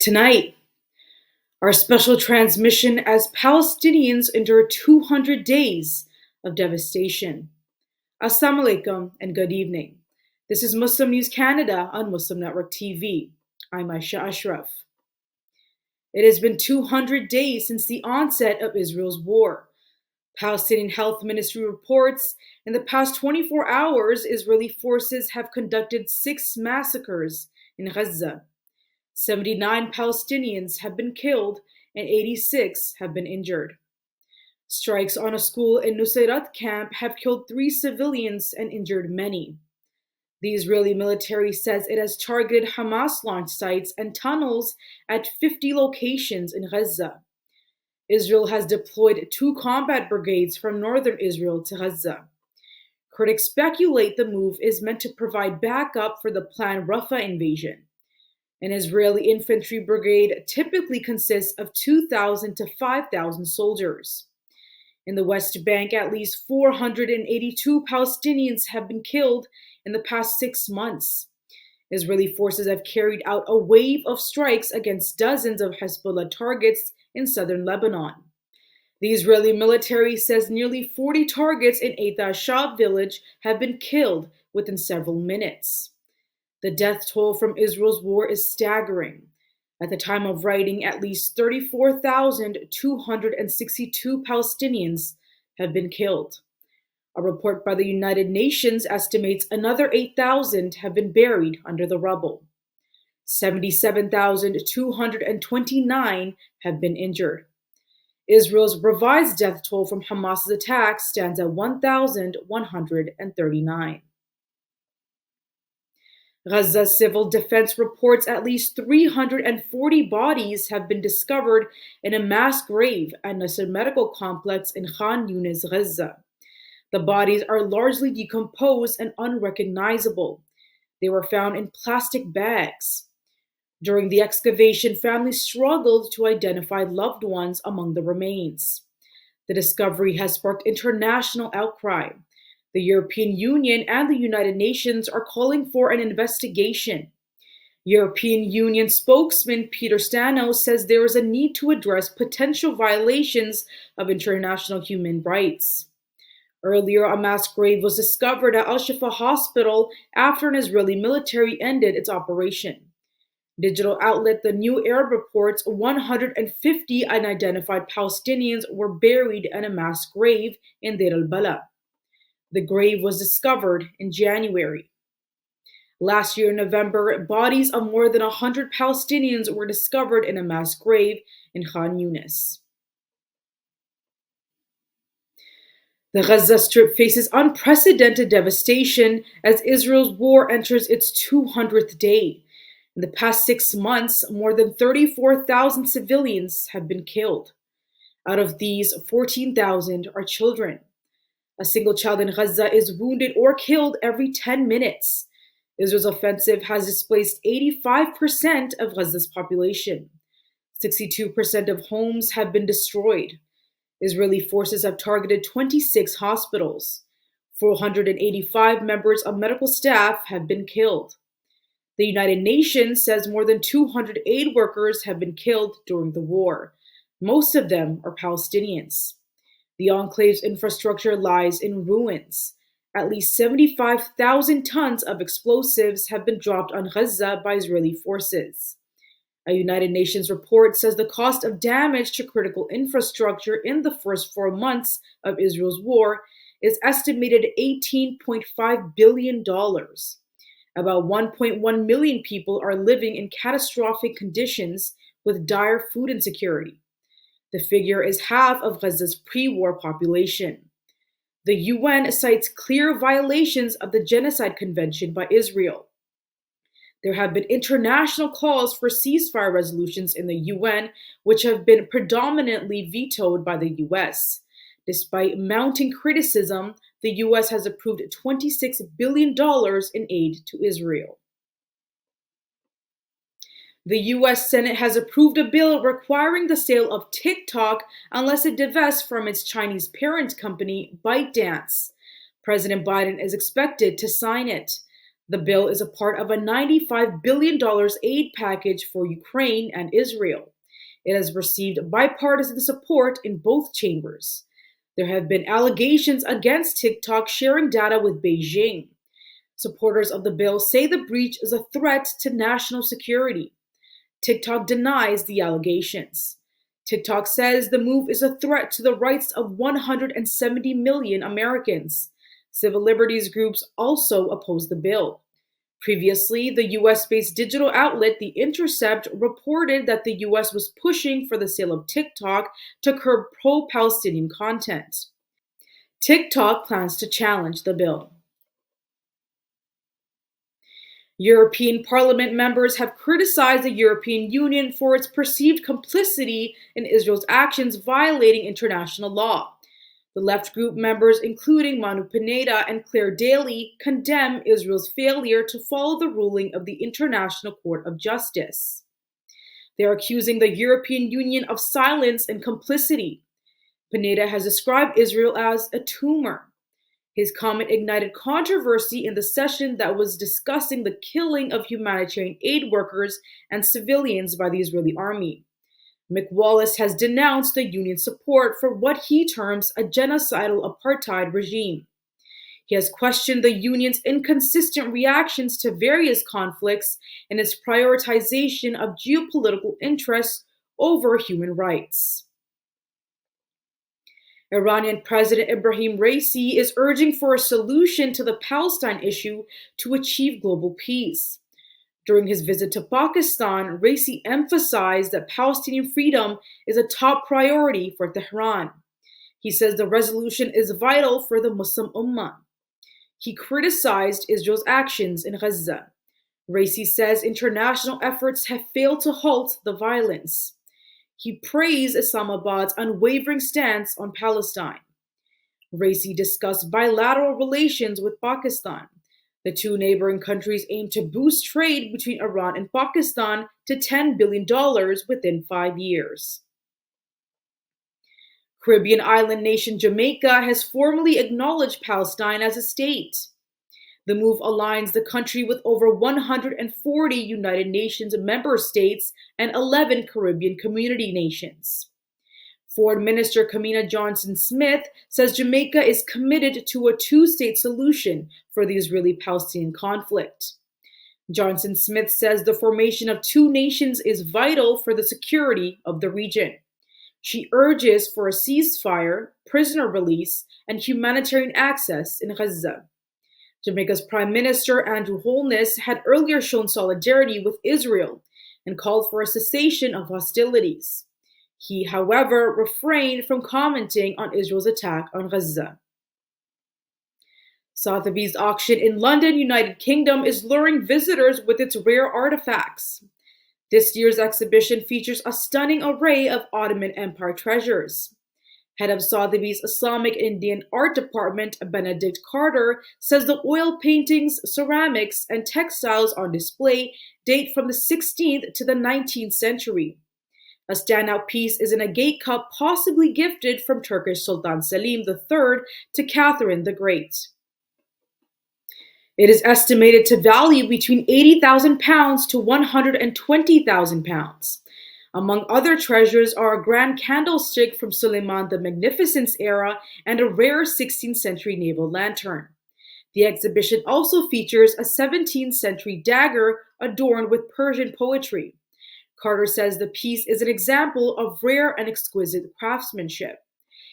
Tonight, our special transmission as Palestinians endure 200 days of devastation. Assalamu alaikum and good evening. This is Muslim News Canada on Muslim Network TV. I'm Aisha Ashraf. It has been 200 days since the onset of Israel's war. Palestinian Health Ministry reports in the past 24 hours, Israeli forces have conducted 6 massacres in Gaza. 79 Palestinians have been killed and 86 have been injured. Strikes on a school in Nusayrat camp have killed 3 civilians and injured many. The Israeli military says it has targeted Hamas launch sites and tunnels at 50 locations in Gaza. Israel has deployed 2 combat brigades from northern Israel to Gaza. Critics speculate the move is meant to provide backup for the planned Rafah invasion. An Israeli infantry brigade typically consists of 2,000 to 5,000 soldiers. In the West Bank, at least 482 Palestinians have been killed in the past 6 months. Israeli forces have carried out a wave of strikes against dozens of Hezbollah targets in southern Lebanon. The Israeli military says nearly 40 targets in Eit al-Shab village have been killed within several minutes. The death toll from Israel's war is staggering. At the time of writing, at least 34,262 Palestinians have been killed. A report by the United Nations estimates another 8,000 have been buried under the rubble. 77,229 have been injured. Israel's revised death toll from Hamas's attacks stands at 1,139. Gaza's civil defense reports at least 340 bodies have been discovered in a mass grave at Nasser Medical Complex in Khan Younis, Gaza. The bodies are largely decomposed and unrecognizable. They were found in plastic bags. During the excavation, families struggled to identify loved ones among the remains. The discovery has sparked international outcry. The European Union and the United Nations are calling for an investigation. European Union spokesman Peter Stano says there is a need to address potential violations of international human rights. Earlier, a mass grave was discovered at Al-Shifa Hospital after an Israeli military ended its operation. Digital outlet The New Arab reports 150 unidentified Palestinians were buried in a mass grave in Deir al-Bala. The grave was discovered in January. Last year in November, bodies of more than 100 Palestinians were discovered in a mass grave in Khan Younis. The Gaza Strip faces unprecedented devastation as Israel's war enters its 200th day. In the past 6 months, more than 34,000 civilians have been killed. Out of these, 14,000 are children. A single child in Gaza is wounded or killed every 10 minutes. Israel's offensive has displaced 85% of Gaza's population. 62% of homes have been destroyed. Israeli forces have targeted 26 hospitals. 485 members of medical staff have been killed. The United Nations says more than 200 aid workers have been killed during the war. Most of them are Palestinians. The enclave's infrastructure lies in ruins. At least 75,000 tons of explosives have been dropped on Gaza by Israeli forces. A United Nations report says the cost of damage to critical infrastructure in the first 4 months of Israel's war is estimated at $18.5 billion. About 1.1 million people are living in catastrophic conditions with dire food insecurity. The figure is half of Gaza's pre-war population. The UN cites clear violations of the Genocide Convention by Israel. There have been international calls for ceasefire resolutions in the UN, which have been predominantly vetoed by the US. Despite mounting criticism, the US has approved $26 billion in aid to Israel. The U.S. Senate has approved a bill requiring the sale of TikTok unless it divests from its Chinese parent company, ByteDance. President Biden is expected to sign it. The bill is a part of a $95 billion aid package for Ukraine and Israel. It has received bipartisan support in both chambers. There have been allegations against TikTok sharing data with Beijing. Supporters of the bill say the breach is a threat to national security. TikTok denies the allegations. TikTok says the move is a threat to the rights of 170 million Americans. Civil liberties groups also oppose the bill. Previously, the US-based digital outlet The Intercept reported that the US was pushing for the sale of TikTok to curb pro-Palestinian content. TikTok plans to challenge the bill. European Parliament members have criticized the European Union for its perceived complicity in Israel's actions violating international law. The left group members, including Manu Pineda and Claire Daly, condemn Israel's failure to follow the ruling of the International Court of Justice. They are accusing the European Union of silence and complicity. Pineda has described Israel as a tumor. His comment ignited controversy in the session that was discussing the killing of humanitarian aid workers and civilians by the Israeli army. McWallace has denounced the union's support for what he terms a genocidal apartheid regime. He has questioned the union's inconsistent reactions to various conflicts and its prioritization of geopolitical interests over human rights. Iranian President Ibrahim Raisi is urging for a solution to the Palestine issue to achieve global peace. During his visit to Pakistan, Raisi emphasized that Palestinian freedom is a top priority for Tehran. He says the resolution is vital for the Muslim Ummah. He criticized Israel's actions in Gaza. Raisi says international efforts have failed to halt the violence. He praised Islamabad's unwavering stance on Palestine. Raisi discussed bilateral relations with Pakistan. The two neighboring countries aim to boost trade between Iran and Pakistan to $10 billion within 5 years. Caribbean island nation Jamaica has formally acknowledged Palestine as a state. The move aligns the country with over 140 United Nations member states and 11 Caribbean community nations. Foreign Minister Kamina Johnson-Smith says Jamaica is committed to a two-state solution for the Israeli-Palestinian conflict. Johnson-Smith says the formation of two nations is vital for the security of the region. She urges for a ceasefire, prisoner release, and humanitarian access in Gaza. Jamaica's Prime Minister Andrew Holness had earlier shown solidarity with Israel and called for a cessation of hostilities. He, however, refrained from commenting on Israel's attack on Gaza. Sotheby's auction in London, United Kingdom, is luring visitors with its rare artifacts. This year's exhibition features a stunning array of Ottoman Empire treasures. Head of Sotheby's Islamic Indian art department, Benedict Carter, says the oil paintings, ceramics, and textiles on display date from the 16th to the 19th century. A standout piece is an agate cup possibly gifted from Turkish Sultan Selim III to Catherine the Great. It is estimated to value between £80,000 to £120,000. Among other treasures are a grand candlestick from Suleiman the Magnificent's era and a rare 16th century naval lantern. The exhibition also features a 17th century dagger adorned with Persian poetry. Carter says the piece is an example of rare and exquisite craftsmanship.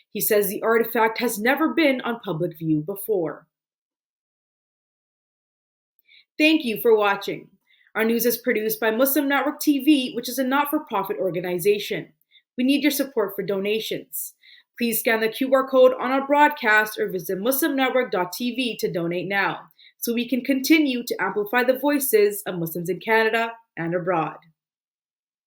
He says the artifact has never been on public view before. Thank you for watching. Our news is produced by Muslim Network TV, which is a not-for-profit organization. We need your support for donations. Please scan the QR code on our broadcast or visit muslimnetwork.tv to donate now, so we can continue to amplify the voices of Muslims in Canada and abroad.